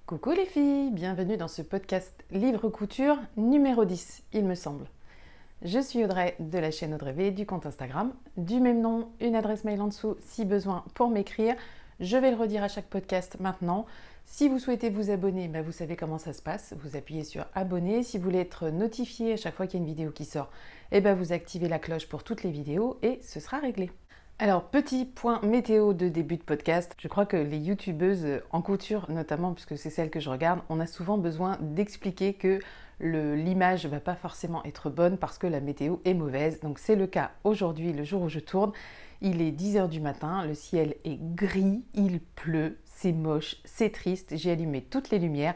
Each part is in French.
Coucou les filles, bienvenue dans ce podcast Livre Couture numéro 10, il me semble. Je suis Audrey de la chaîne Audrey V, du compte Instagram, du même nom, une adresse mail en dessous si besoin pour m'écrire. Je vais le redire à chaque podcast maintenant. Si vous souhaitez vous abonner, vous savez comment ça se passe. Vous appuyez sur abonner. Si vous voulez être notifié à chaque fois qu'il y a une vidéo qui sort, vous activez la cloche pour toutes les vidéos et ce sera réglé. Alors, petit point météo de début de podcast. Je crois que les youtubeuses en couture, notamment puisque c'est celle que je regarde, on a souvent besoin d'expliquer que l'image ne va pas forcément être bonne parce que la météo est mauvaise. Donc c'est le cas aujourd'hui, le jour où je tourne. Il est 10h du matin, le ciel est gris, il pleut, c'est moche, c'est triste. J'ai allumé toutes les lumières.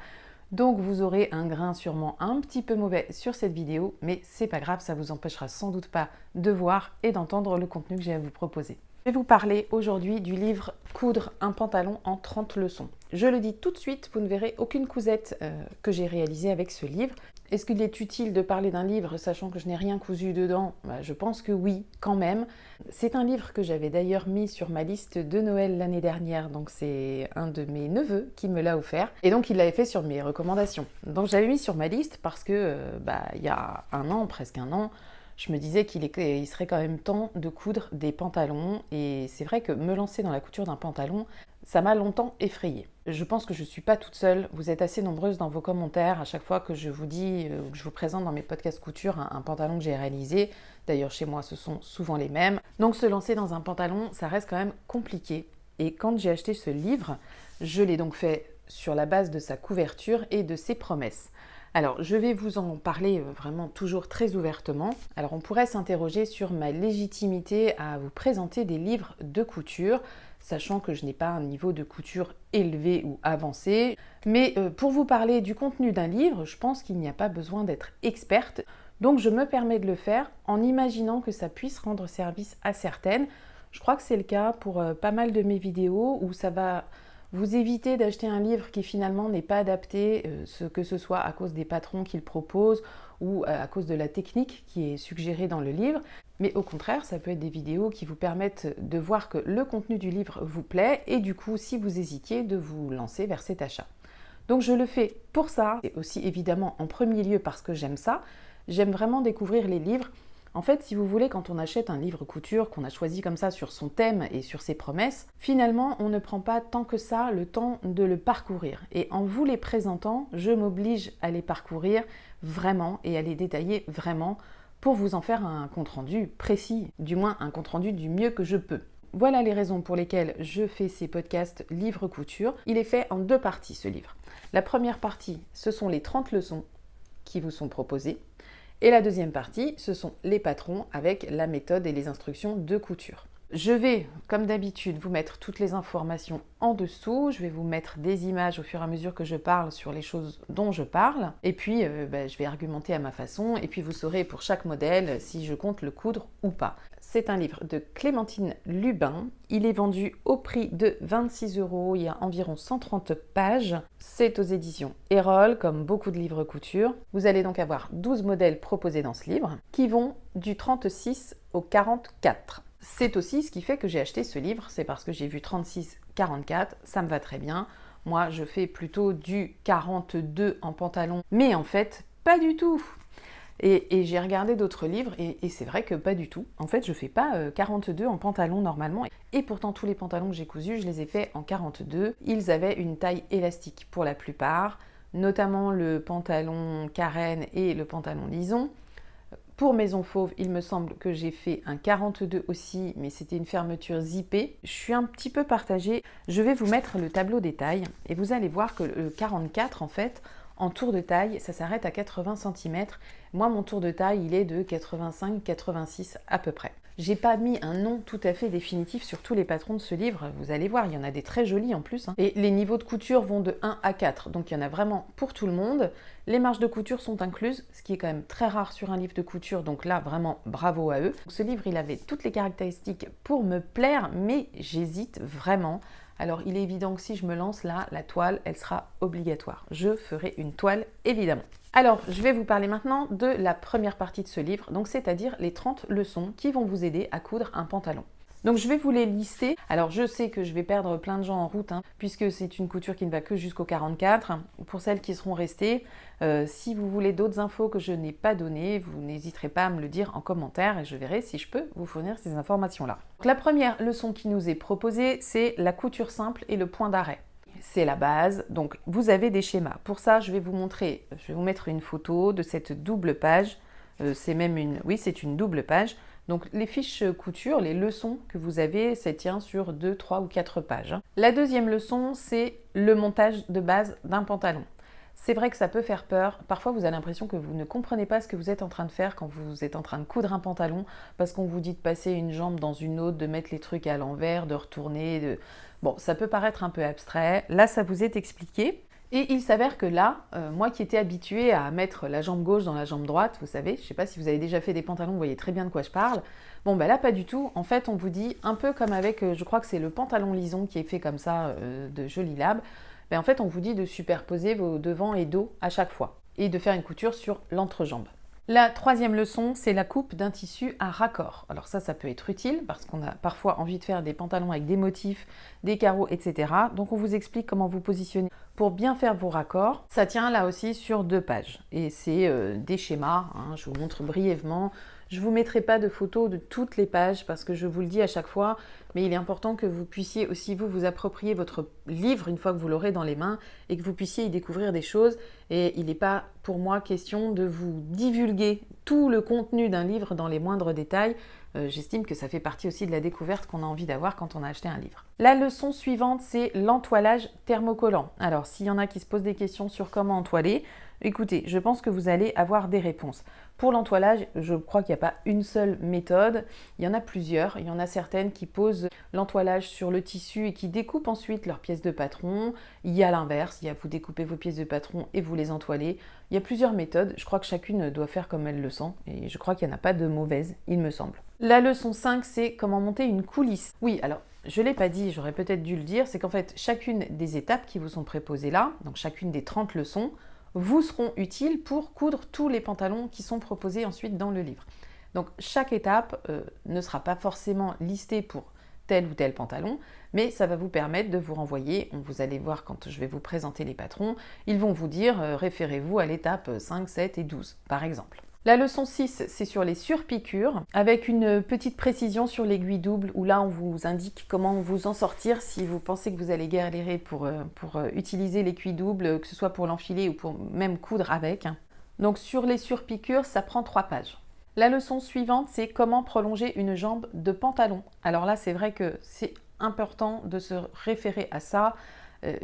Donc vous aurez un grain sûrement un petit peu mauvais sur cette vidéo, mais c'est pas grave, ça vous empêchera sans doute pas de voir et d'entendre le contenu que j'ai à vous proposer. Je vais vous parler aujourd'hui du livre Coudre un pantalon en 30 leçons. Je le dis tout de suite, vous ne verrez aucune cousette que j'ai réalisée avec ce livre. Est-ce qu'il est utile de parler d'un livre sachant que je n'ai rien cousu dedans ? Je pense que oui, quand même. C'est un livre que j'avais d'ailleurs mis sur ma liste de Noël l'année dernière, donc c'est un de mes neveux qui me l'a offert, et donc il l'avait fait sur mes recommandations. Donc j'avais mis sur ma liste parce que, il y a un an, presque un an, je me disais qu'il serait quand même temps de coudre des pantalons, et c'est vrai que me lancer dans la couture d'un pantalon, ça m'a longtemps effrayée. Je pense que je ne suis pas toute seule, vous êtes assez nombreuses dans vos commentaires à chaque fois que je vous dis, que je vous présente dans mes podcasts couture un pantalon que j'ai réalisé. D'ailleurs chez moi ce sont souvent les mêmes. Donc se lancer dans un pantalon, ça reste quand même compliqué. Et quand j'ai acheté ce livre, je l'ai donc fait sur la base de sa couverture et de ses promesses. Alors, je vais vous en parler vraiment toujours très ouvertement. Alors, on pourrait s'interroger sur ma légitimité à vous présenter des livres de couture, sachant que je n'ai pas un niveau de couture élevé ou avancé. Mais pour vous parler du contenu d'un livre, je pense qu'il n'y a pas besoin d'être experte. Donc, je me permets de le faire en imaginant que ça puisse rendre service à certaines. Je crois que c'est le cas pour pas mal de mes vidéos où ça va vous éviter d'acheter un livre qui finalement n'est pas adapté, que ce soit à cause des patrons qu'il propose ou à cause de la technique qui est suggérée dans le livre. Mais au contraire, ça peut être des vidéos qui vous permettent de voir que le contenu du livre vous plaît et du coup, si vous hésitiez, de vous lancer vers cet achat. Donc je le fais pour ça, et aussi évidemment en premier lieu parce que j'aime ça. J'aime vraiment découvrir les livres. En fait, si vous voulez, quand on achète un livre couture qu'on a choisi comme ça sur son thème et sur ses promesses, finalement, on ne prend pas tant que ça le temps de le parcourir. Et en vous les présentant, je m'oblige à les parcourir vraiment et à les détailler vraiment pour vous en faire un compte-rendu précis, du moins un compte-rendu du mieux que je peux. Voilà les raisons pour lesquelles je fais ces podcasts livre couture. Il est fait en deux parties, ce livre. La première partie, ce sont les 30 leçons qui vous sont proposées. Et la deuxième partie, ce sont les patrons avec la méthode et les instructions de couture. Je vais, comme d'habitude, vous mettre toutes les informations en dessous. Je vais vous mettre des images au fur et à mesure que je parle sur les choses dont je parle. Et puis, je vais argumenter à ma façon. Et puis, vous saurez pour chaque modèle si je compte le coudre ou pas. C'est un livre de Clémentine Lubin. Il est vendu au prix de 26 €. Il y a environ 130 pages. C'est aux éditions Erol, comme beaucoup de livres couture. Vous allez donc avoir 12 modèles proposés dans ce livre, qui vont du 36 au 44. C'est aussi ce qui fait que j'ai acheté ce livre, c'est parce que j'ai vu 36-44, ça me va très bien. Moi, je fais plutôt du 42 en pantalon, mais en fait, pas du tout. Et j'ai regardé d'autres livres et c'est vrai que pas du tout. En fait, je fais pas 42 en pantalon normalement. Et pourtant, tous les pantalons que j'ai cousus, je les ai faits en 42. Ils avaient une taille élastique pour la plupart, notamment le pantalon carène et le pantalon lison. Pour Maison Fauve, il me semble que j'ai fait un 42 aussi, mais c'était une fermeture zippée. Je suis un petit peu partagée. Je vais vous mettre le tableau des tailles et vous allez voir que le 44, en fait, en tour de taille, ça s'arrête à 80 cm. Moi, mon tour de taille, il est de 85-86 à peu près. J'ai pas mis un nom tout à fait définitif sur tous les patrons de ce livre. Vous allez voir, il y en a des très jolis en plus. Et les niveaux de couture vont de 1 à 4. Donc il y en a vraiment pour tout le monde. Les marges de couture sont incluses, ce qui est quand même très rare sur un livre de couture. Donc là, vraiment, bravo à eux. Ce livre, il avait toutes les caractéristiques pour me plaire, mais j'hésite vraiment. Alors il est évident que si je me lance là, la toile, elle sera obligatoire. Je ferai une toile, évidemment. Alors, je vais vous parler maintenant de la première partie de ce livre, donc c'est-à-dire les 30 leçons qui vont vous aider à coudre un pantalon. Donc je vais vous les lister. Alors je sais que je vais perdre plein de gens en route, puisque c'est une couture qui ne va que jusqu'au 44. Pour celles qui seront restées, si vous voulez d'autres infos que je n'ai pas données, vous n'hésiterez pas à me le dire en commentaire et je verrai si je peux vous fournir ces informations-là. Donc la première leçon qui nous est proposée, c'est la couture simple et le point d'arrêt. C'est la base, donc vous avez des schémas. Pour ça, je vais vous mettre une photo de cette double page. C'est une double page. Donc les fiches couture, les leçons que vous avez, ça tient sur 2, 3 ou 4 pages. La deuxième leçon, c'est le montage de base d'un pantalon. C'est vrai que ça peut faire peur. Parfois, vous avez l'impression que vous ne comprenez pas ce que vous êtes en train de faire quand vous êtes en train de coudre un pantalon parce qu'on vous dit de passer une jambe dans une autre, de mettre les trucs à l'envers, de retourner. Bon, ça peut paraître un peu abstrait. Là, ça vous est expliqué. Et il s'avère que là, moi qui étais habituée à mettre la jambe gauche dans la jambe droite, vous savez, je ne sais pas si vous avez déjà fait des pantalons, vous voyez très bien de quoi je parle. Bon, ben là, pas du tout. En fait, on vous dit, un peu comme avec, je crois que c'est le pantalon lison qui est fait comme ça de Joli Lab, ben en fait, on vous dit de superposer vos devants et dos à chaque fois et de faire une couture sur l'entrejambe. La troisième leçon, c'est la coupe d'un tissu à raccord. Alors ça peut être utile parce qu'on a parfois envie de faire des pantalons avec des motifs, des carreaux, etc. Donc on vous explique comment vous positionner pour bien faire vos raccords. Ça tient là aussi sur 2 pages et c'est des schémas, je vous montre brièvement. Je ne vous mettrai pas de photos de toutes les pages parce que je vous le dis à chaque fois, mais il est important que vous puissiez aussi vous approprier votre livre une fois que vous l'aurez dans les mains et que vous puissiez y découvrir des choses. Et il n'est pas pour moi question de vous divulguer tout le contenu d'un livre dans les moindres détails. J'estime que ça fait partie aussi de la découverte qu'on a envie d'avoir quand on a acheté un livre. La leçon suivante, c'est l'entoilage thermocollant. Alors, s'il y en a qui se posent des questions sur comment entoiler, écoutez, je pense que vous allez avoir des réponses. Pour l'entoilage, je crois qu'il n'y a pas une seule méthode, il y en a plusieurs. Il y en a certaines qui posent l'entoilage sur le tissu et qui découpent ensuite leurs pièces de patron. Il y a l'inverse, il y a vous découpez vos pièces de patron et vous les entoilez. Il y a plusieurs méthodes, je crois que chacune doit faire comme elle le sent et je crois qu'il n'y en a pas de mauvaise, il me semble. La leçon 5, c'est comment monter une coulisse. Oui, alors je ne l'ai pas dit, j'aurais peut-être dû le dire, c'est qu'en fait chacune des étapes qui vous sont préposées là, donc chacune des 30 leçons, vous seront utiles pour coudre tous les pantalons qui sont proposés ensuite dans le livre. Donc chaque étape ne sera pas forcément listée pour tel ou tel pantalon, mais ça va vous permettre de vous renvoyer, vous allez voir quand je vais vous présenter les patrons, ils vont vous dire référez-vous à l'étape 5, 7 et 12 par exemple. La leçon 6, c'est sur les surpiqûres, avec une petite précision sur l'aiguille double, où là on vous indique comment vous en sortir si vous pensez que vous allez galérer pour utiliser l'aiguille double, que ce soit pour l'enfiler ou pour même coudre avec. Donc sur les surpiqûres, ça prend 3 pages. La leçon suivante, c'est comment prolonger une jambe de pantalon. Alors là, c'est vrai que c'est important de se référer à ça.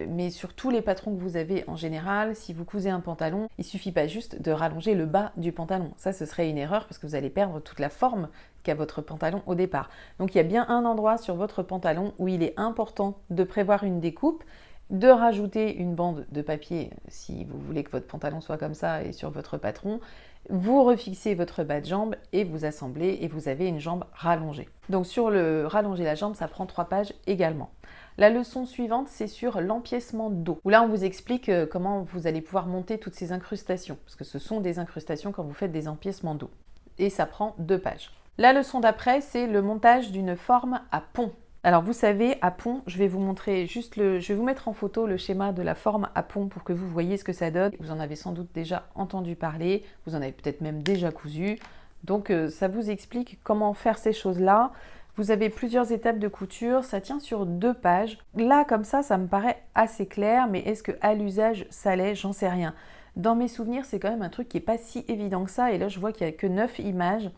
Mais sur tous les patrons que vous avez en général, si vous cousez un pantalon, il ne suffit pas juste de rallonger le bas du pantalon. Ça, ce serait une erreur parce que vous allez perdre toute la forme qu'a votre pantalon au départ. Donc il y a bien un endroit sur votre pantalon où il est important de prévoir une découpe, de rajouter une bande de papier si vous voulez que votre pantalon soit comme ça et sur votre patron. Vous refixez votre bas de jambe et vous assemblez et vous avez une jambe rallongée. Donc sur le rallonger la jambe, ça prend 3 pages également. La leçon suivante, c'est sur l'empiècement dos, où là on vous explique comment vous allez pouvoir monter toutes ces incrustations, parce que ce sont des incrustations quand vous faites des empiècements dos. Et ça prend 2 pages. La leçon d'après, c'est le montage d'une forme à pont. Alors vous savez, à pont, je vais vous montrer je vais vous mettre en photo le schéma de la forme à pont pour que vous voyez ce que ça donne. Vous en avez sans doute déjà entendu parler, vous en avez peut-être même déjà cousu. Donc ça vous explique comment faire ces choses-là. Vous avez plusieurs étapes de couture, ça tient sur 2 pages. Là, comme ça me paraît assez clair, mais est-ce qu'à l'usage, ça l'est? J'en sais rien. Dans mes souvenirs, c'est quand même un truc qui n'est pas si évident que ça, et là, je vois qu'il n'y a que 9 images.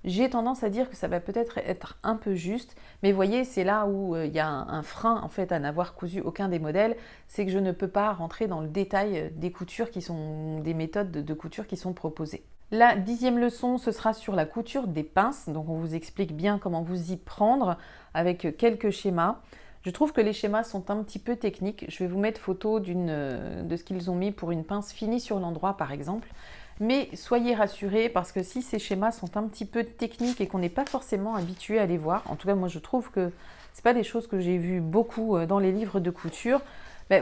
J'ai tendance à dire que ça va peut-être être un peu juste, mais vous voyez, c'est là où il y a un frein en fait à n'avoir cousu aucun des modèles, c'est que je ne peux pas rentrer dans le détail des coutures qui sont des méthodes de couture qui sont proposées. La 10e leçon, ce sera sur la couture des pinces, donc on vous explique bien comment vous y prendre avec quelques schémas. Je trouve que les schémas sont un petit peu techniques, je vais vous mettre photo de ce qu'ils ont mis pour une pince finie sur l'endroit par exemple. Mais soyez rassurés parce que si ces schémas sont un petit peu techniques et qu'on n'est pas forcément habitué à les voir, en tout cas moi je trouve que ce pas des choses que j'ai vues beaucoup dans les livres de couture,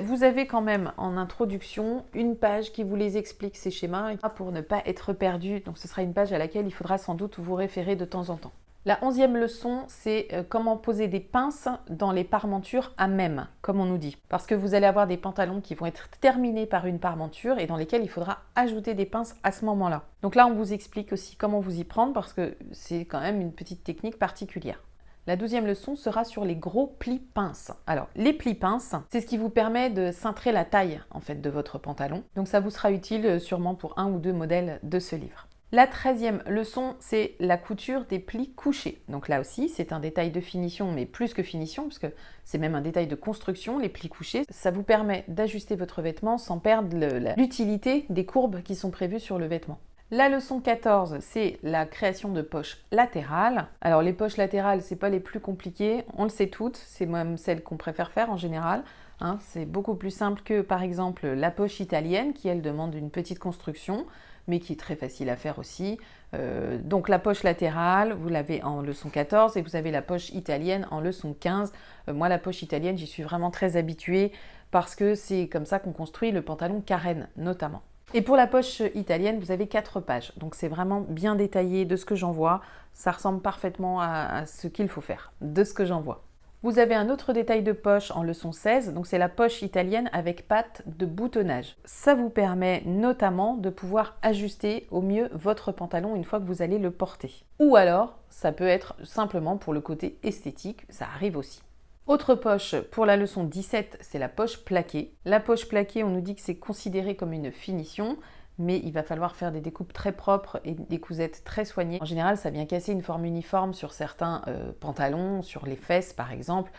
vous avez quand même en introduction une page qui vous les explique ces schémas pour ne pas être perdu. Donc ce sera une page à laquelle il faudra sans doute vous référer de temps en temps. La 11e leçon, c'est comment poser des pinces dans les parmentures à même, comme on nous dit. Parce que vous allez avoir des pantalons qui vont être terminés par une parmenture et dans lesquels il faudra ajouter des pinces à ce moment-là. Donc là, on vous explique aussi comment vous y prendre parce que c'est quand même une petite technique particulière. La 12e leçon sera sur les gros plis pinces. Alors, les plis pinces, c'est ce qui vous permet de cintrer la taille en fait de votre pantalon. Donc ça vous sera utile sûrement pour un ou deux modèles de ce livre. La 13e leçon, c'est la couture des plis couchés. Donc là aussi, c'est un détail de finition, mais plus que finition, parce que c'est même un détail de construction, les plis couchés. Ça vous permet d'ajuster votre vêtement sans perdre l'utilité des courbes qui sont prévues sur le vêtement. La leçon 14, c'est la création de poches latérales. Alors les poches latérales, c'est pas les plus compliquées, on le sait toutes, c'est même celles qu'on préfère faire en général. C'est beaucoup plus simple que par exemple la poche italienne qui elle demande une petite construction, mais qui est très facile à faire aussi. Donc la poche latérale, vous l'avez en leçon 14 et vous avez la poche italienne en leçon 15. Moi la poche italienne, j'y suis vraiment très habituée parce que c'est comme ça qu'on construit le pantalon carène notamment. Et pour la poche italienne, vous avez 4 pages. Donc c'est vraiment bien détaillé de ce que j'en vois. Ça ressemble parfaitement à ce qu'il faut faire, de ce que j'en vois. Vous avez un autre détail de poche en leçon 16, donc c'est la poche italienne avec patte de boutonnage. Ça vous permet notamment de pouvoir ajuster au mieux votre pantalon une fois que vous allez le porter. Ou alors, ça peut être simplement pour le côté esthétique, ça arrive aussi. Autre poche pour la leçon 17, c'est la poche plaquée. La poche plaquée, on nous dit que c'est considéré comme une finition, mais il va falloir faire des découpes très propres et des cousettes très soignées. En général, ça vient casser une forme uniforme sur certains pantalons, sur les fesses par exemple.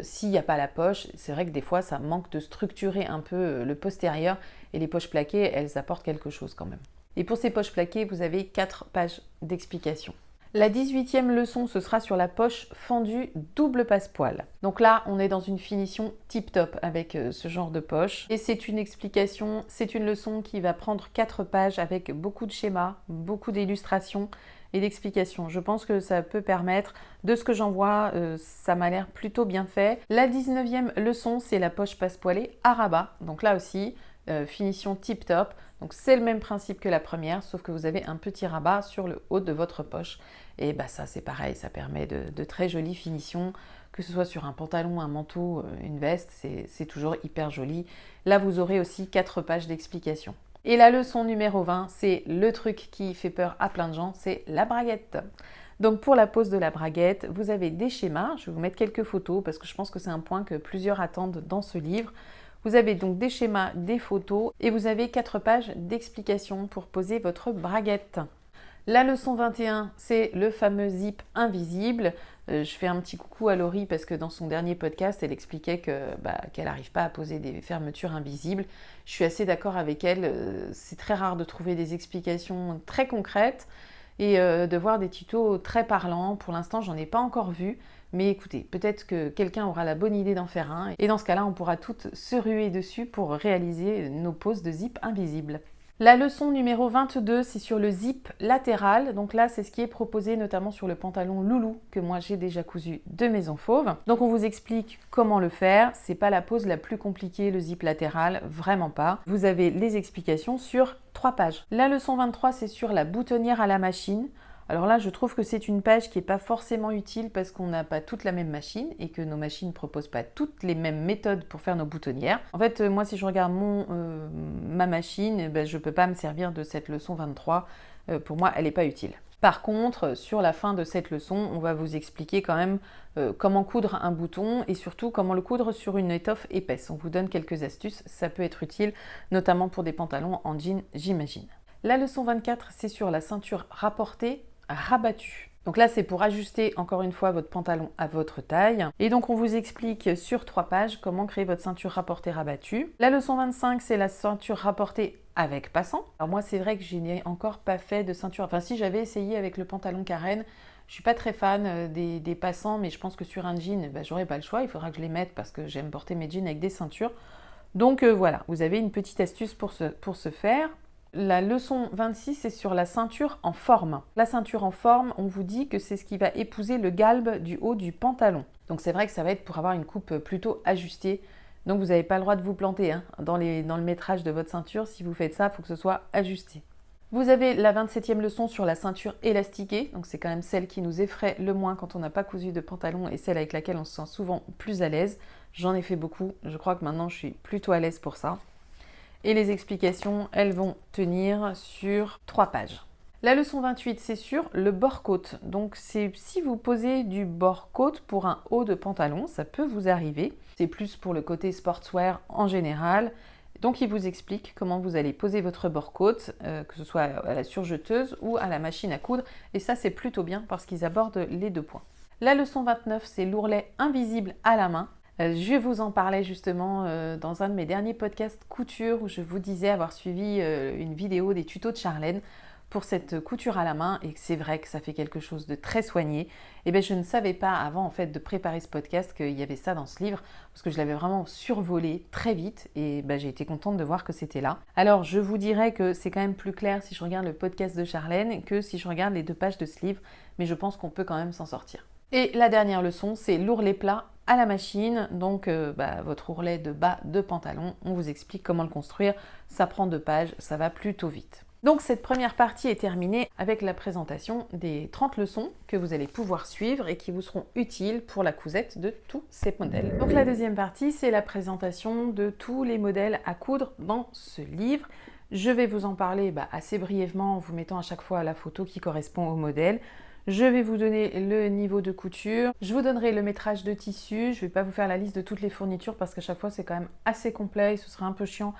S'il n'y a pas la poche, c'est vrai que des fois, ça manque de structurer un peu le postérieur et les poches plaquées, elles apportent quelque chose quand même. Et pour ces poches plaquées, vous avez 4 pages d'explication. La 18e leçon, ce sera sur la poche fendue double passepoil. Donc là, on est dans une finition tip-top avec ce genre de poche. Et c'est une explication, c'est une leçon qui va prendre 4 pages avec beaucoup de schémas, beaucoup d'illustrations et d'explications. Je pense que ça peut permettre, de ce que j'en vois, ça m'a l'air plutôt bien fait. La 19e leçon, c'est la poche passepoilée à rabat. Donc là aussi, finition tip-top. Donc c'est le même principe que la première, sauf que vous avez un petit rabat sur le haut de votre poche. Et bah ça c'est pareil, ça permet de très jolies finitions, que ce soit sur un pantalon, un manteau, une veste, c'est toujours hyper joli. Là vous aurez aussi 4 pages d'explication. Et la leçon numéro 20, c'est le truc qui fait peur à plein de gens, c'est la braguette. Donc pour la pose de la braguette, vous avez des schémas, je vais vous mettre quelques photos parce que je pense que c'est un point que plusieurs attendent dans ce livre. Vous avez donc des schémas, des photos et vous avez 4 pages d'explications pour poser votre braguette. La leçon 21, c'est le fameux zip invisible. Je fais un petit coucou à Laurie parce que dans son dernier podcast, elle expliquait qu'elle n'arrive pas à poser des fermetures invisibles. Je suis assez d'accord avec elle. C'est très rare de trouver des explications très concrètes et de voir des tutos très parlants. Pour l'instant, j'en ai pas encore vu. Mais écoutez, peut-être que quelqu'un aura la bonne idée d'en faire un. Et dans ce cas-là, on pourra toutes se ruer dessus pour réaliser nos poses de zip invisible. La leçon numéro 22, c'est sur le zip latéral. Donc là, c'est ce qui est proposé notamment sur le pantalon loulou que moi j'ai déjà cousu de Maison Fauve. Donc on vous explique comment le faire. C'est pas la pose la plus compliquée, le zip latéral, vraiment pas. Vous avez les explications sur 3 pages. La leçon 23, c'est sur la boutonnière à la machine. Alors là, je trouve que c'est une page qui n'est pas forcément utile parce qu'on n'a pas toute la même machine et que nos machines ne proposent pas toutes les mêmes méthodes pour faire nos boutonnières. En fait, moi, si je regarde ma machine, je ne peux pas me servir de cette leçon 23. Pour moi, elle n'est pas utile. Par contre, sur la fin de cette leçon, on va vous expliquer quand même comment coudre un bouton et surtout comment le coudre sur une étoffe épaisse. On vous donne quelques astuces, ça peut être utile, notamment pour des pantalons en jean, j'imagine. La leçon 24, c'est sur la ceinture rapportée rabattue. Donc là, c'est pour ajuster encore une fois votre pantalon à votre taille. Et donc, on vous explique sur 3 pages comment créer votre ceinture rapportée rabattue. La leçon 25, c'est la ceinture rapportée avec passant. Alors moi, c'est vrai que je n'ai encore pas fait de ceinture. Enfin, si j'avais essayé avec le pantalon carène, je suis pas très fan des passants, mais je pense que sur un jean, j'aurais pas le choix. Il faudra que je les mette parce que j'aime porter mes jeans avec des ceintures. Donc voilà, vous avez une petite astuce pour ce faire. La leçon 26, c'est sur la ceinture en forme. La ceinture en forme, on vous dit que c'est ce qui va épouser le galbe du haut du pantalon. Donc c'est vrai que ça va être pour avoir une coupe plutôt ajustée. Donc vous n'avez pas le droit de vous planter dans le métrage de votre ceinture. Si vous faites ça, il faut que ce soit ajusté. Vous avez la 27e leçon sur la ceinture élastiquée, donc c'est quand même celle qui nous effraie le moins quand on n'a pas cousu de pantalon et celle avec laquelle on se sent souvent plus à l'aise. J'en ai fait beaucoup, je crois que maintenant je suis plutôt à l'aise pour ça. Et les explications, elles vont tenir sur 3 pages. La leçon 28, c'est sur le bord-côte. Donc c'est si vous posez du bord-côte pour un haut de pantalon, ça peut vous arriver. C'est plus pour le côté sportswear en général. Donc il vous explique comment vous allez poser votre bord-côte, que ce soit à la surjeteuse ou à la machine à coudre. Et ça c'est plutôt bien parce qu'ils abordent les 2 points. La leçon 29, c'est l'ourlet invisible à la main. Je vous en parlais justement dans un de mes derniers podcasts couture où je vous disais avoir suivi une vidéo des tutos de Charlène pour cette couture à la main et c'est vrai que ça fait quelque chose de très soigné. Et bien je ne savais pas avant en fait de préparer ce podcast qu'il y avait ça dans ce livre parce que je l'avais vraiment survolé très vite et j'ai été contente de voir que c'était là. Alors je vous dirais que c'est quand même plus clair si je regarde le podcast de Charlène que si je regarde les 2 pages de ce livre, mais je pense qu'on peut quand même s'en sortir. Et la dernière leçon, c'est l'ourlet plat à la machine, donc votre ourlet de bas de pantalon, on vous explique comment le construire, ça prend 2 pages, ça va plutôt vite. Donc cette première partie est terminée avec la présentation des 30 leçons que vous allez pouvoir suivre et qui vous seront utiles pour la cousette de tous ces modèles. Donc la deuxième partie, c'est la présentation de tous les modèles à coudre dans ce livre. Je vais vous en parler assez brièvement en vous mettant à chaque fois la photo qui correspond au modèle. Je vais vous donner le niveau de couture, je vous donnerai le métrage de tissu, je ne vais pas vous faire la liste de toutes les fournitures parce qu'à chaque fois c'est quand même assez complet et ce sera un peu chiant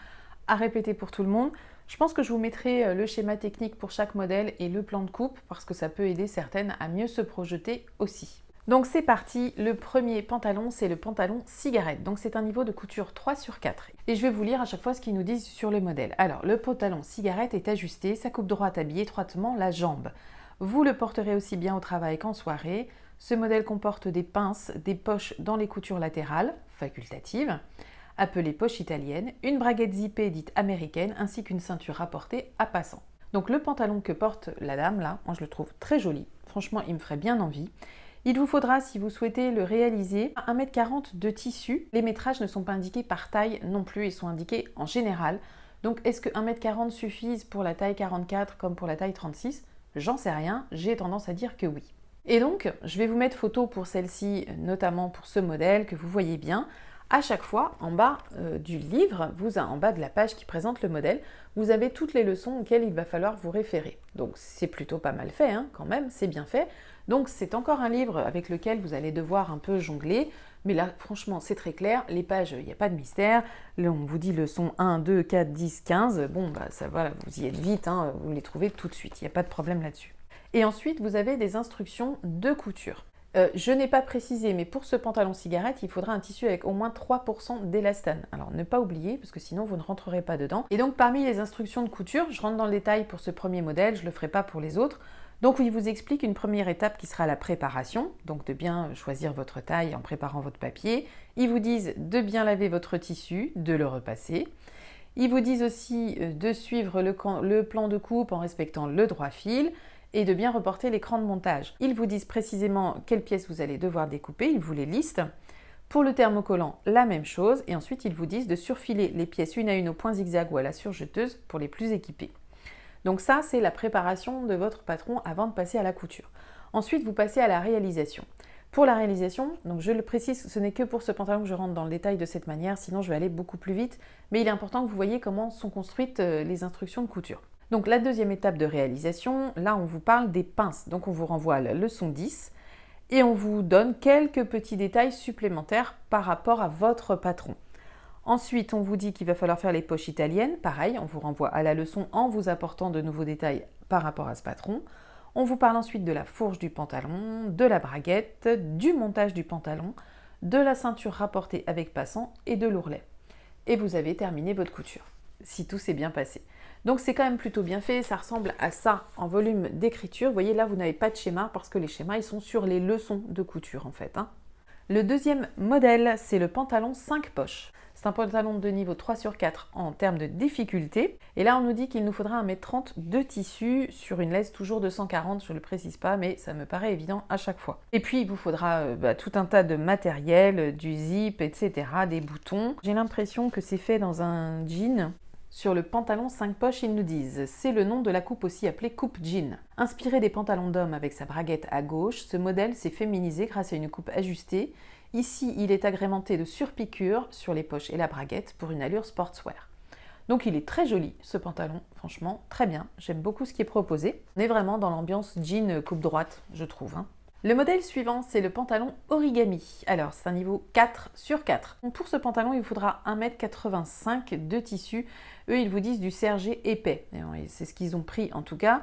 à répéter pour tout le monde. Je pense que je vous mettrai le schéma technique pour chaque modèle et le plan de coupe parce que ça peut aider certaines à mieux se projeter aussi. Donc c'est parti, le premier pantalon c'est le pantalon cigarette, donc c'est un niveau de couture 3/4 et je vais vous lire à chaque fois ce qu'ils nous disent sur le modèle. Alors le pantalon cigarette est ajusté, sa coupe droite habille étroitement la jambe. Vous le porterez aussi bien au travail qu'en soirée. Ce modèle comporte des pinces, des poches dans les coutures latérales, facultatives, appelées poches italiennes, une braguette zippée dite américaine, ainsi qu'une ceinture rapportée à passant. Donc le pantalon que porte la dame là, moi je le trouve très joli, franchement il me ferait bien envie. Il vous faudra, si vous souhaitez le réaliser, 1,40 m de tissu. Les métrages ne sont pas indiqués par taille non plus, ils sont indiqués en général. Donc est-ce que 1,40 m suffise pour la taille 44 comme pour la taille 36 ? J'en sais rien, j'ai tendance à dire que oui. Et donc, je vais vous mettre photo pour celle-ci, notamment pour ce modèle que vous voyez bien. À chaque fois, en bas du livre, en bas de la page qui présente le modèle, vous avez toutes les leçons auxquelles il va falloir vous référer. Donc c'est plutôt pas mal fait, quand même, c'est bien fait. Donc c'est encore un livre avec lequel vous allez devoir un peu jongler. Mais là, franchement, c'est très clair. Les pages, il n'y a pas de mystère. Là, on vous dit leçon 1, 2, 4, 10, 15. Bon, ça va, vous y êtes vite, vous les trouvez tout de suite. Il n'y a pas de problème là-dessus. Et ensuite, vous avez des instructions de couture. Je n'ai pas précisé, mais pour ce pantalon cigarette, il faudra un tissu avec au moins 3% d'élastane. Alors, ne pas oublier, parce que sinon, vous ne rentrerez pas dedans. Et donc, parmi les instructions de couture, je rentre dans le détail pour ce premier modèle, je ne le ferai pas pour les autres. Donc, il vous explique une première étape qui sera la préparation, donc de bien choisir votre taille en préparant votre papier. Ils vous disent de bien laver votre tissu, de le repasser. Ils vous disent aussi de suivre le plan de coupe en respectant le droit fil et de bien reporter l'écran de montage. Ils vous disent précisément quelles pièces vous allez devoir découper, ils vous les listent. Pour le thermocollant, la même chose. Et ensuite, ils vous disent de surfiler les pièces une à une au point zigzag ou à la surjeteuse pour les plus équipés. Donc ça, c'est la préparation de votre patron avant de passer à la couture. Ensuite, vous passez à la réalisation. Pour la réalisation, donc je le précise, ce n'est que pour ce pantalon que je rentre dans le détail de cette manière, sinon je vais aller beaucoup plus vite, mais il est important que vous voyez comment sont construites les instructions de couture. Donc la deuxième étape de réalisation, là on vous parle des pinces, donc on vous renvoie à la leçon 10 et on vous donne quelques petits détails supplémentaires par rapport à votre patron. Ensuite, on vous dit qu'il va falloir faire les poches italiennes. Pareil, on vous renvoie à la leçon en vous apportant de nouveaux détails par rapport à ce patron. On vous parle ensuite de la fourche du pantalon, de la braguette, du montage du pantalon, de la ceinture rapportée avec passant et de l'ourlet. Et vous avez terminé votre couture, si tout s'est bien passé. Donc c'est quand même plutôt bien fait, ça ressemble à ça en volume d'écriture. Vous voyez là, vous n'avez pas de schéma parce que les schémas, ils sont sur les leçons de couture en fait. Le deuxième modèle, c'est le pantalon 5 poches. C'est un pantalon de niveau 3/4 en termes de difficulté. Et là, on nous dit qu'il nous faudra 1,30 m de tissu sur une laisse toujours de 140, je ne le précise pas, mais ça me paraît évident à chaque fois. Et puis, il vous faudra tout un tas de matériel, du zip, etc., des boutons. J'ai l'impression que c'est fait dans un jean. Sur le pantalon 5 poches, ils nous disent « C'est le nom de la coupe aussi appelée coupe jean ». Inspiré des pantalons d'homme avec sa braguette à gauche, ce modèle s'est féminisé grâce à une coupe ajustée. Ici, il est agrémenté de surpiqûres sur les poches et la braguette pour une allure sportswear. Donc il est très joli ce pantalon, franchement très bien, j'aime beaucoup ce qui est proposé. On est vraiment dans l'ambiance jean coupe droite, je trouve. Le modèle suivant, c'est le pantalon origami. Alors c'est un niveau 4 sur 4. Donc, pour ce pantalon, il vous faudra 1,85 m de tissu. Eux, ils vous disent du sergé épais. C'est ce qu'ils ont pris en tout cas.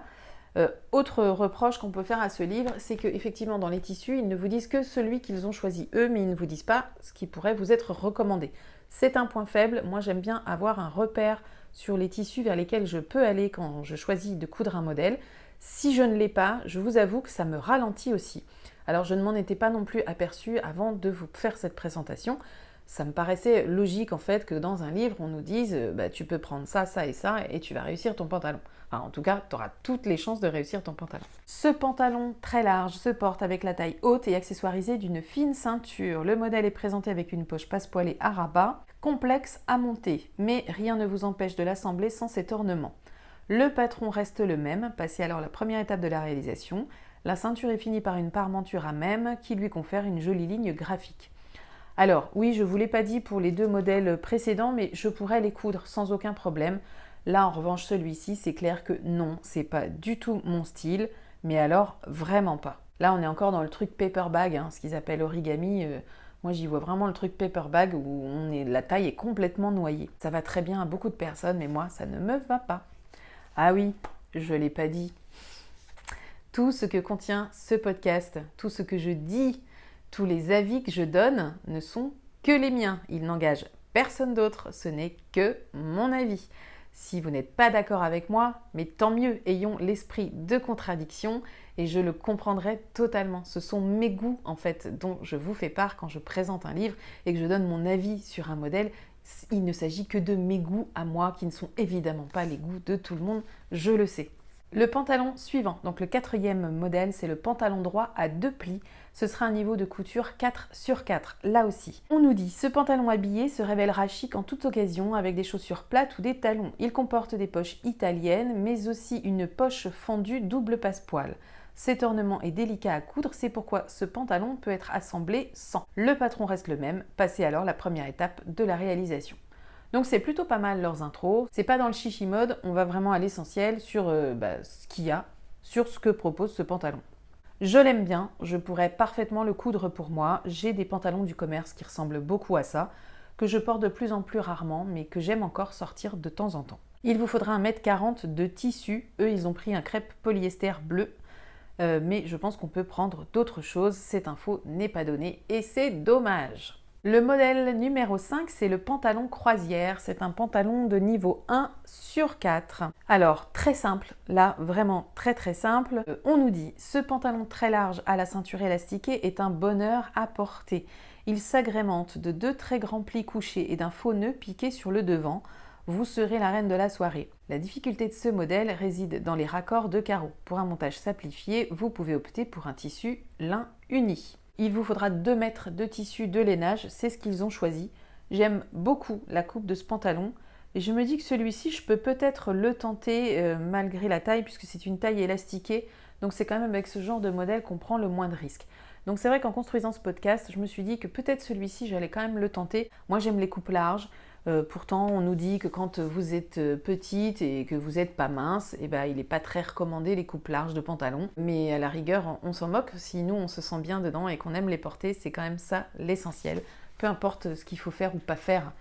Autre reproche qu'on peut faire à ce livre, c'est qu'effectivement dans les tissus, ils ne vous disent que celui qu'ils ont choisi eux, mais ils ne vous disent pas ce qui pourrait vous être recommandé. C'est un point faible. Moi, j'aime bien avoir un repère sur les tissus vers lesquels je peux aller quand je choisis de coudre un modèle. Si je ne l'ai pas, je vous avoue que ça me ralentit aussi. Alors, je ne m'en étais pas non plus aperçue avant de vous faire cette présentation. Ça me paraissait logique en fait que dans un livre, on nous dise tu peux prendre ça, ça et ça et tu vas réussir ton pantalon. Enfin, en tout cas, tu auras toutes les chances de réussir ton pantalon. Ce pantalon très large se porte avec la taille haute et accessoirisé d'une fine ceinture. Le modèle est présenté avec une poche passe-poilée à rabat, complexe à monter, mais rien ne vous empêche de l'assembler sans cet ornement. Le patron reste le même, passez alors la première étape de la réalisation. La ceinture est finie par une parmenture à même qui lui confère une jolie ligne graphique. Alors oui, je ne vous l'ai pas dit pour les deux modèles précédents, mais je pourrais les coudre sans aucun problème. Là en revanche celui-ci, c'est clair que non, c'est pas du tout mon style, mais alors vraiment pas. Là on est encore dans le truc paper bag, ce qu'ils appellent origami. Moi j'y vois vraiment le truc paper bag où la taille est complètement noyée. Ça va très bien à beaucoup de personnes, mais moi ça ne me va pas. Ah oui, je ne l'ai pas dit. Tout ce que contient ce podcast, tout ce que je dis, tous les avis que je donne ne sont que les miens. Ils n'engagent personne d'autre, ce n'est que mon avis. Si vous n'êtes pas d'accord avec moi, mais tant mieux, ayons l'esprit de contradiction et je le comprendrai totalement. Ce sont mes goûts en fait dont je vous fais part quand je présente un livre et que je donne mon avis sur un modèle. Il ne s'agit que de mes goûts à moi qui ne sont évidemment pas les goûts de tout le monde, je le sais. Le pantalon suivant, donc le 4e modèle, c'est le pantalon droit à 2 plis. Ce sera un niveau de couture 4 sur 4, là aussi. On nous dit, ce pantalon habillé se révélera chic en toute occasion avec des chaussures plates ou des talons. Il comporte des poches italiennes, mais aussi une poche fendue double passepoil. Cet ornement est délicat à coudre, c'est pourquoi ce pantalon peut être assemblé sans. Le patron reste le même, passez alors la première étape de la réalisation. Donc c'est plutôt pas mal leurs intros, c'est pas dans le chichi mode, on va vraiment à l'essentiel sur ce qu'il y a, sur ce que propose ce pantalon. Je l'aime bien, je pourrais parfaitement le coudre pour moi, j'ai des pantalons du commerce qui ressemblent beaucoup à ça, que je porte de plus en plus rarement, mais que j'aime encore sortir de temps en temps. Il vous faudra 1,40 m de tissu, eux ils ont pris un crêpe polyester bleu, mais je pense qu'on peut prendre d'autres choses, cette info n'est pas donnée et c'est dommage. Le modèle numéro 5, c'est le pantalon croisière. C'est un pantalon de niveau 1 sur 4. Alors, très simple, là, vraiment très très simple. On nous dit, ce pantalon très large à la ceinture élastiquée est un bonheur à porter. Il s'agrémente de 2 très grands plis couchés et d'un faux nœud piqué sur le devant. Vous serez la reine de la soirée. La difficulté de ce modèle réside dans les raccords de carreaux. Pour un montage simplifié, vous pouvez opter pour un tissu lin uni. Il vous faudra 2 mètres de tissu de lainage, c'est ce qu'ils ont choisi. J'aime beaucoup la coupe de ce pantalon et je me dis que celui-ci, je peux peut-être le tenter malgré la taille puisque c'est une taille élastiquée. Donc c'est quand même avec ce genre de modèle qu'on prend le moins de risques. Donc c'est vrai qu'en construisant ce podcast, je me suis dit que peut-être celui-ci, j'allais quand même le tenter. Moi j'aime les coupes larges. Pourtant, on nous dit que quand vous êtes petite et que vous n'êtes pas mince, il n'est pas très recommandé les coupes larges de pantalon. Mais à la rigueur, on s'en moque. Si nous, on se sent bien dedans et qu'on aime les porter, c'est quand même ça l'essentiel. Peu importe ce qu'il faut faire ou pas faire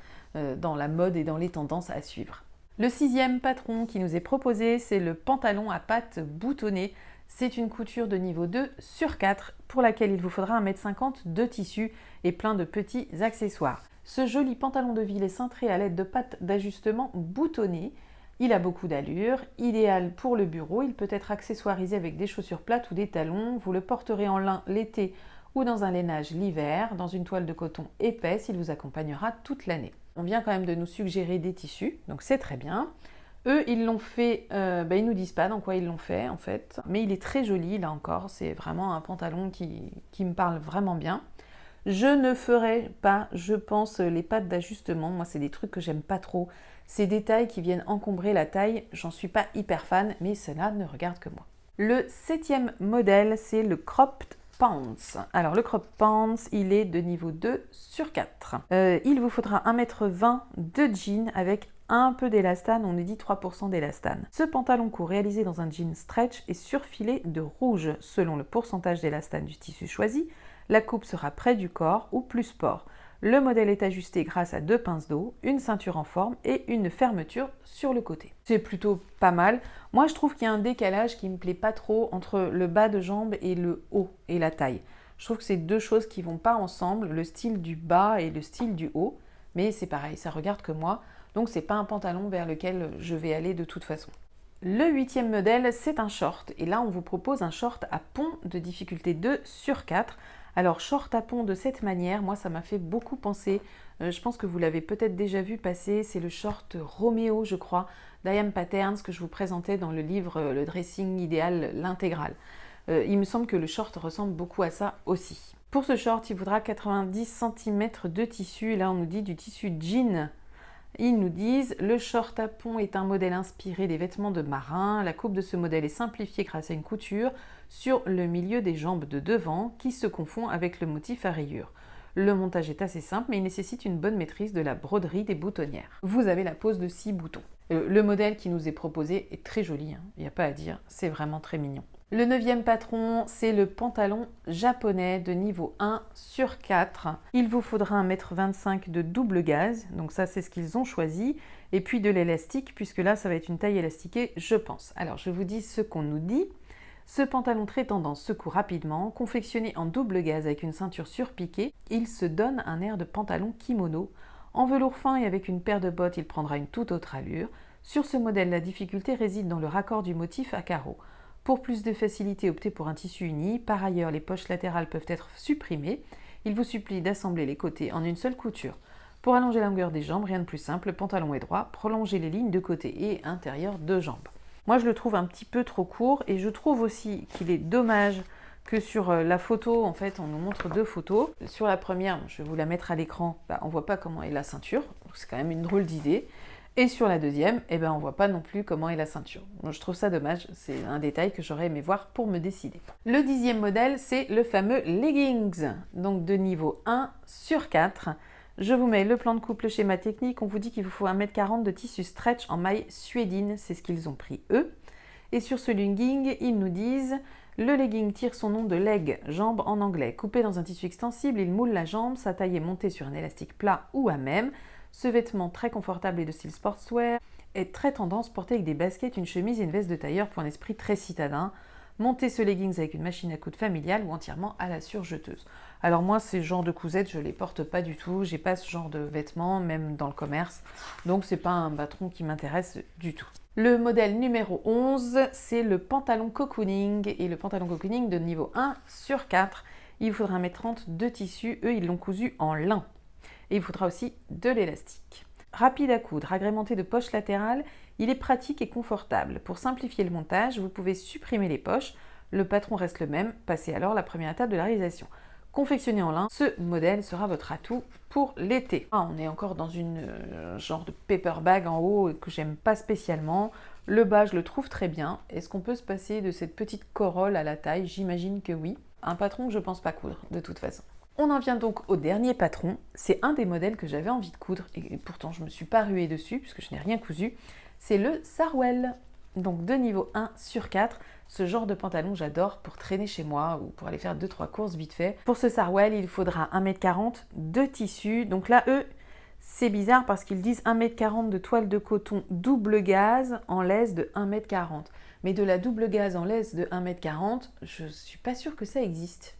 dans la mode et dans les tendances à suivre. Le 6e patron qui nous est proposé, c'est le pantalon à pattes boutonnées. C'est une couture de niveau 2 sur 4 pour laquelle il vous faudra 1,50 m de tissu et plein de petits accessoires. Ce joli pantalon de ville est cintré à l'aide de pattes d'ajustement boutonnées. Il a beaucoup d'allure, idéal pour le bureau. Il peut être accessoirisé avec des chaussures plates ou des talons. Vous le porterez en lin l'été ou dans un lainage l'hiver. Dans une toile de coton épaisse, il vous accompagnera toute l'année. On vient quand même de nous suggérer des tissus, donc c'est très bien. Eux, ils l'ont fait, ils nous disent pas dans quoi ils l'ont fait en fait. Mais il est très joli, là encore, c'est vraiment un pantalon qui me parle vraiment bien. Je ne ferai pas, je pense, les pattes d'ajustement. Moi, c'est des trucs que j'aime pas trop. Ces détails qui viennent encombrer la taille, j'en suis pas hyper fan, mais cela ne regarde que moi. Le 7e modèle, c'est le Cropped Pants. Alors, le Cropped Pants, il est de niveau 2 sur 4. Il vous faudra 1,20 m de jean avec un peu d'élastane, on nous dit 3% d'élastane. Ce pantalon court réalisé dans un jean stretch est surfilé de rouge selon le pourcentage d'élastane du tissu choisi. La coupe sera près du corps ou plus sport. Le modèle est ajusté grâce à 2 pinces d'eau, une ceinture en forme et une fermeture sur le côté. C'est plutôt pas mal. Moi, je trouve qu'il y a un décalage qui me plaît pas trop entre le bas de jambe et le haut et la taille. Je trouve que c'est deux choses qui vont pas ensemble, le style du bas et le style du haut. Mais c'est pareil, ça regarde que moi. Donc c'est pas un pantalon vers lequel je vais aller de toute façon. Le 8e modèle, c'est un short. Et là, on vous propose un short à pont de difficulté 2 sur 4. Alors, short à pont de cette manière, moi, ça m'a fait beaucoup penser. Je pense que vous l'avez peut-être déjà vu passer. C'est le short Roméo, je crois, d'I.M. Patterns que je vous présentais dans le livre Le dressing idéal, l'intégrale. Il me semble que le short ressemble beaucoup à ça aussi. Pour ce short, il faudra 90 cm de tissu. Et là, on nous dit du tissu jean. Ils nous disent, le short à pont est un modèle inspiré des vêtements de marin. La coupe de ce modèle est simplifiée grâce à une couture sur le milieu des jambes de devant qui se confond avec le motif à rayures. Le montage est assez simple mais il nécessite une bonne maîtrise de la broderie des boutonnières. Vous avez la pose de 6 boutons. Le modèle qui nous est proposé est très joli, il n'y a pas à dire, c'est vraiment très mignon. Le 9e patron, c'est le pantalon japonais de niveau 1 sur 4. Il vous faudra 1,25 m de double gaze, donc ça c'est ce qu'ils ont choisi, et puis de l'élastique, puisque là ça va être une taille élastiquée, je pense. Alors je vous dis ce qu'on nous dit. Ce pantalon très tendance secoue rapidement, confectionné en double gaze avec une ceinture surpiquée, il se donne un air de pantalon kimono. En velours fin et avec une paire de bottes, il prendra une toute autre allure. Sur ce modèle, la difficulté réside dans le raccord du motif à carreaux. Pour plus de facilité, optez pour un tissu uni. Par ailleurs, les poches latérales peuvent être supprimées. Il vous supplie d'assembler les côtés en une seule couture. Pour allonger la longueur des jambes, rien de plus simple, le pantalon est droit, prolongez les lignes de côté et intérieur de jambes. Moi, je le trouve un petit peu trop court et je trouve aussi qu'il est dommage que sur la photo, en fait, on nous montre 2 photos. Sur la première, je vais vous la mettre à l'écran, on ne voit pas comment est la ceinture, c'est quand même une drôle d'idée. Et sur la deuxième, on ne voit pas non plus comment est la ceinture. Donc, je trouve ça dommage, c'est un détail que j'aurais aimé voir pour me décider. Le 10e modèle, c'est le fameux leggings, donc de niveau 1 sur 4. Je vous mets le plan de coupe, le schéma technique. On vous dit qu'il vous faut 1,40 m de tissu stretch en maille suédine, c'est ce qu'ils ont pris eux. Et sur ce legging, ils nous disent le legging tire son nom de leg, jambe en anglais. Coupé dans un tissu extensible, il moule la jambe, sa taille est montée sur un élastique plat ou à même. Ce vêtement très confortable et de style sportswear est très tendance porté avec des baskets, une chemise et une veste de tailleur pour un esprit très citadin. Montez ce leggings avec une machine à coudre familiale ou entièrement à la surjeteuse. Alors moi, ces genres de cousettes, je ne les porte pas du tout. J'ai pas ce genre de vêtements, même dans le commerce. Donc c'est pas un patron qui m'intéresse du tout. Le modèle numéro 11, c'est le pantalon cocooning. Et le pantalon cocooning de niveau 1 sur 4. Il vous faudra 1,30 m de tissu. Eux, ils l'ont cousu en lin. Et il faudra aussi de l'élastique. Rapide à coudre, agrémenté de poches latérales, il est pratique et confortable. Pour simplifier le montage, vous pouvez supprimer les poches. Le patron reste le même. Passez alors la première étape de la réalisation. Confectionné en lin, ce modèle sera votre atout pour l'été. On est encore dans une genre de paper bag en haut que j'aime pas spécialement. Le bas, je le trouve très bien. Est-ce qu'on peut se passer de cette petite corolle à la taille? J'imagine que oui. Un patron que je pense pas coudre de toute façon. On en vient donc au dernier patron. C'est un des modèles que j'avais envie de coudre et pourtant je ne me suis pas ruée dessus puisque je n'ai rien cousu. C'est le Sarwell. Donc de niveau 1 sur 4. Ce genre de pantalon, j'adore pour traîner chez moi ou pour aller faire 2-3 courses vite fait. Pour ce Sarwell, il faudra 1,40 m de tissu. Donc là, eux, c'est bizarre parce qu'ils disent 1,40 m de toile de coton double gaze en laisse de 1,40 m. Mais de la double gaze en laisse de 1,40 m, je ne suis pas sûre que ça existe.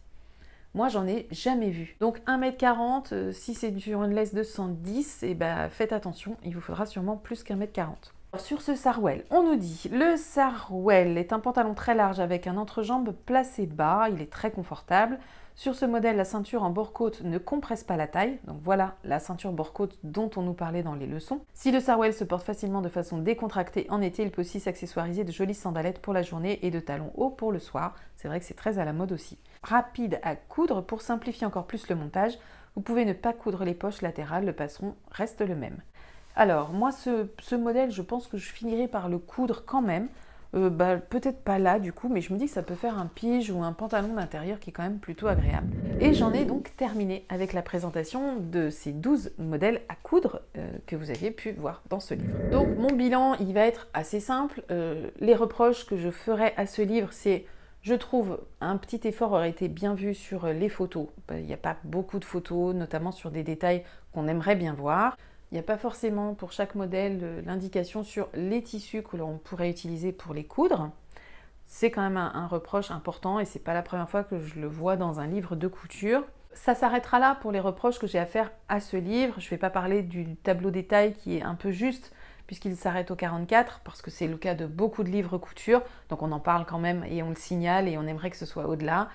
Moi, j'en ai jamais vu. Donc 1,40 m, si c'est sur une laisse de 110, faites attention, il vous faudra sûrement plus qu'1,40 m. Sur ce Sarwell, on nous dit le Sarwell est un pantalon très large avec un entrejambe placé bas, il est très confortable. Sur ce modèle, la ceinture en bord-côte ne compresse pas la taille, donc voilà la ceinture bord-côte dont on nous parlait dans les leçons. Si le Sarwell se porte facilement de façon décontractée en été, il peut aussi s'accessoiriser de jolies sandalettes pour la journée et de talons hauts pour le soir. C'est vrai que c'est très à la mode aussi. rapide à coudre. Pour simplifier encore plus le montage, vous pouvez ne pas coudre les poches latérales, le patron reste le même. Alors moi ce modèle, je pense que je finirai par le coudre quand même. Peut-être pas là du coup, mais je me dis que ça peut faire un pige ou un pantalon d'intérieur qui est quand même plutôt agréable. Et j'en ai donc terminé avec la présentation de ces 12 modèles à coudre que vous aviez pu voir dans ce livre. Donc mon bilan, il va être assez simple. Les reproches que je ferai à ce livre, c'est je trouve un petit effort aurait été bien vu sur les photos. Il n'y a pas beaucoup de photos, notamment sur des détails qu'on aimerait bien voir. Il n'y a pas forcément pour chaque modèle l'indication sur les tissus que l'on pourrait utiliser pour les coudre. C'est quand même un reproche important et c'est pas la première fois que je le vois dans un livre de couture. Ça s'arrêtera là pour les reproches que j'ai à faire à ce livre. Je ne vais pas parler du tableau détail qui est un peu juste puisqu'il s'arrête au 44 parce que c'est le cas de beaucoup de livres couture. Donc on en parle quand même et on le signale et on aimerait que ce soit au-delà.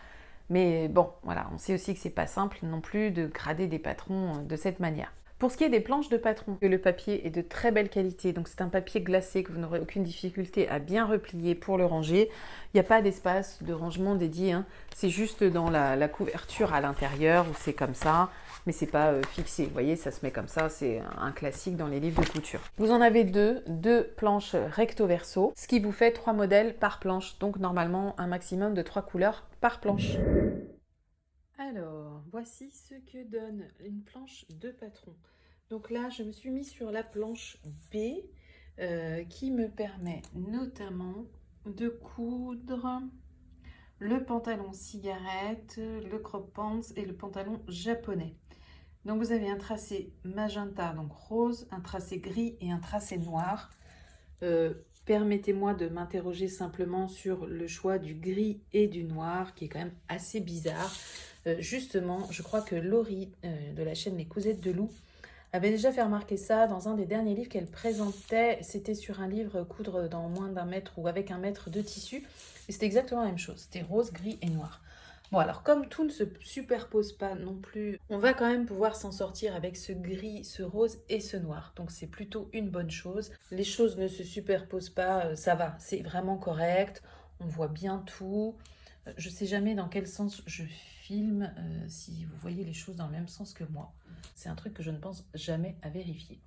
Mais bon, voilà, on sait aussi que c'est pas simple non plus de grader des patrons de cette manière. Pour ce qui est des planches de patron, le papier est de très belle qualité, donc c'est un papier glacé que vous n'aurez aucune difficulté à bien replier pour le ranger. Il n'y a pas d'espace de rangement dédié, hein. C'est juste dans la couverture à l'intérieur où c'est comme ça, mais c'est pas fixé. Vous voyez, ça se met comme ça, c'est un classique dans les livres de couture. Vous en avez deux planches recto verso, ce qui vous fait 3 modèles par planche, donc normalement un maximum de 3 couleurs par planche. Alors, voici ce que donne une planche de patron. Donc là, je me suis mis sur la planche B qui me permet notamment de coudre le pantalon cigarette, le crop pants et le pantalon japonais. Donc vous avez un tracé magenta, donc rose, un tracé gris et un tracé noir. Permettez-moi de m'interroger simplement sur le choix du gris et du noir qui est quand même assez bizarre. Justement, je crois que Laurie de la chaîne Les Cousettes de Loup avait déjà fait remarquer ça dans un des derniers livres qu'elle présentait. C'était sur un livre coudre dans moins d'un mètre ou avec 1 mètre de tissu. Et c'était exactement la même chose. C'était rose, gris et noir. Bon, alors comme tout ne se superpose pas non plus, on va quand même pouvoir s'en sortir avec ce gris, ce rose et ce noir. Donc c'est plutôt une bonne chose. Les choses ne se superposent pas, ça va, c'est vraiment correct. On voit bien tout. Je ne sais jamais dans quel sens je filme, si vous voyez les choses dans le même sens que moi. C'est un truc que je ne pense jamais à vérifier.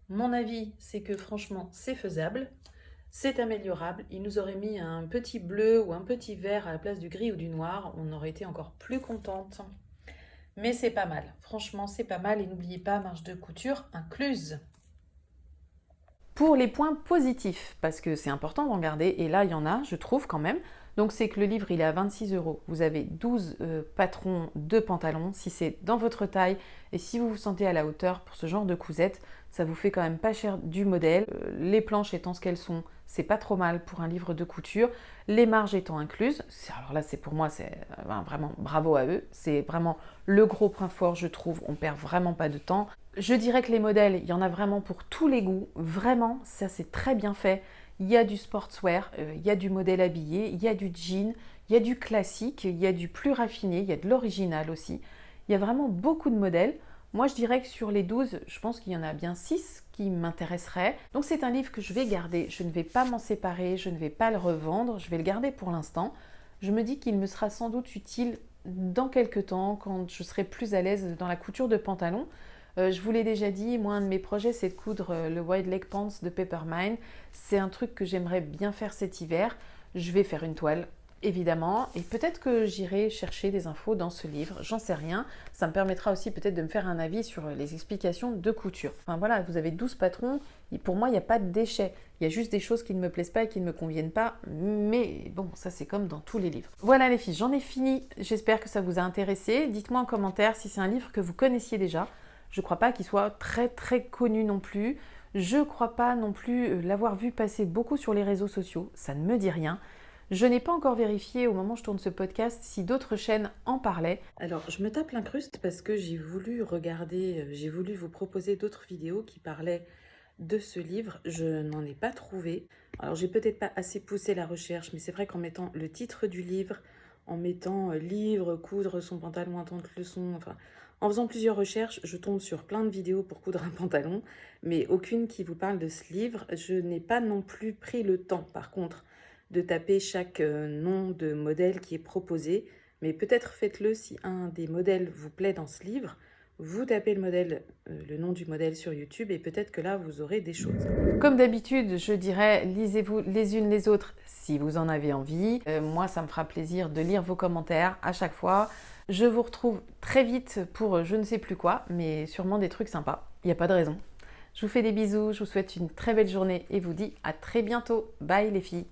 Mon avis, c'est que franchement, c'est faisable. C'est améliorable. Il nous aurait mis un petit bleu ou un petit vert à la place du gris ou du noir. On aurait été encore plus contente. Mais c'est pas mal. Franchement, c'est pas mal. Et n'oubliez pas, marge de couture incluse. Pour les points positifs, parce que c'est important d'en garder, et là il y en a, je trouve quand même. Donc c'est que le livre il est à 26 €. Vous avez 12 patrons de pantalons, si c'est dans votre taille, et si vous vous sentez à la hauteur pour ce genre de cousettes, ça vous fait quand même pas cher du modèle. Les planches étant ce qu'elles sont, c'est pas trop mal pour un livre de couture. Les marges étant incluses, alors là c'est pour moi, c'est vraiment bravo à eux. C'est vraiment le gros point fort, je trouve. On perd vraiment pas de temps. Je dirais que les modèles, il y en a vraiment pour tous les goûts. Vraiment, ça c'est très bien fait. Il y a du sportswear, il y a du modèle habillé, il y a du jean, il y a du classique, il y a du plus raffiné, il y a de l'original aussi. Il y a vraiment beaucoup de modèles. Moi, je dirais que sur les 12, je pense qu'il y en a bien 6 qui m'intéresseraient. Donc c'est un livre que je vais garder. Je ne vais pas m'en séparer, je ne vais pas le revendre. Je vais le garder pour l'instant. Je me dis qu'il me sera sans doute utile dans quelques temps, quand je serai plus à l'aise dans la couture de pantalons. Je vous l'ai déjà dit, moi un de mes projets c'est de coudre le Wide Leg Pants de Peppermine. C'est un truc que j'aimerais bien faire cet hiver. Je vais faire une toile, évidemment, et peut-être que j'irai chercher des infos dans ce livre, j'en sais rien. Ça me permettra aussi peut-être de me faire un avis sur les explications de couture. Enfin voilà, vous avez 12 patrons, et pour moi il n'y a pas de déchets. Il y a juste des choses qui ne me plaisent pas et qui ne me conviennent pas, mais bon, ça c'est comme dans tous les livres. Voilà les filles, j'en ai fini. J'espère que ça vous a intéressé. Dites-moi en commentaire si c'est un livre que vous connaissiez déjà. Je ne crois pas qu'il soit très très connu non plus. Je ne crois pas non plus l'avoir vu passer beaucoup sur les réseaux sociaux. Ça ne me dit rien. Je n'ai pas encore vérifié au moment où je tourne ce podcast si d'autres chaînes en parlaient. Alors je me tape l'incruste parce que j'ai voulu regarder, j'ai voulu vous proposer d'autres vidéos qui parlaient de ce livre. Je n'en ai pas trouvé. Alors j'ai peut-être pas assez poussé la recherche, mais c'est vrai qu'en mettant le titre du livre, en mettant livre, coudre son pantalon à tante leçon, enfin en faisant plusieurs recherches, je tombe sur plein de vidéos pour coudre un pantalon, mais aucune qui vous parle de ce livre. Je n'ai pas non plus pris le temps, par contre, de taper chaque nom de modèle qui est proposé. mais peut-être faites-le si un des modèles vous plaît dans ce livre. Vous tapez le nom du modèle sur YouTube et peut-être que là, vous aurez des choses. Comme d'habitude, je dirais, lisez-vous les unes les autres si vous en avez envie. Moi, ça me fera plaisir de lire vos commentaires à chaque fois. Je vous retrouve très vite pour je ne sais plus quoi, mais sûrement des trucs sympas. Il n'y a pas de raison. Je vous fais des bisous, je vous souhaite une très belle journée et vous dis à très bientôt. Bye les filles!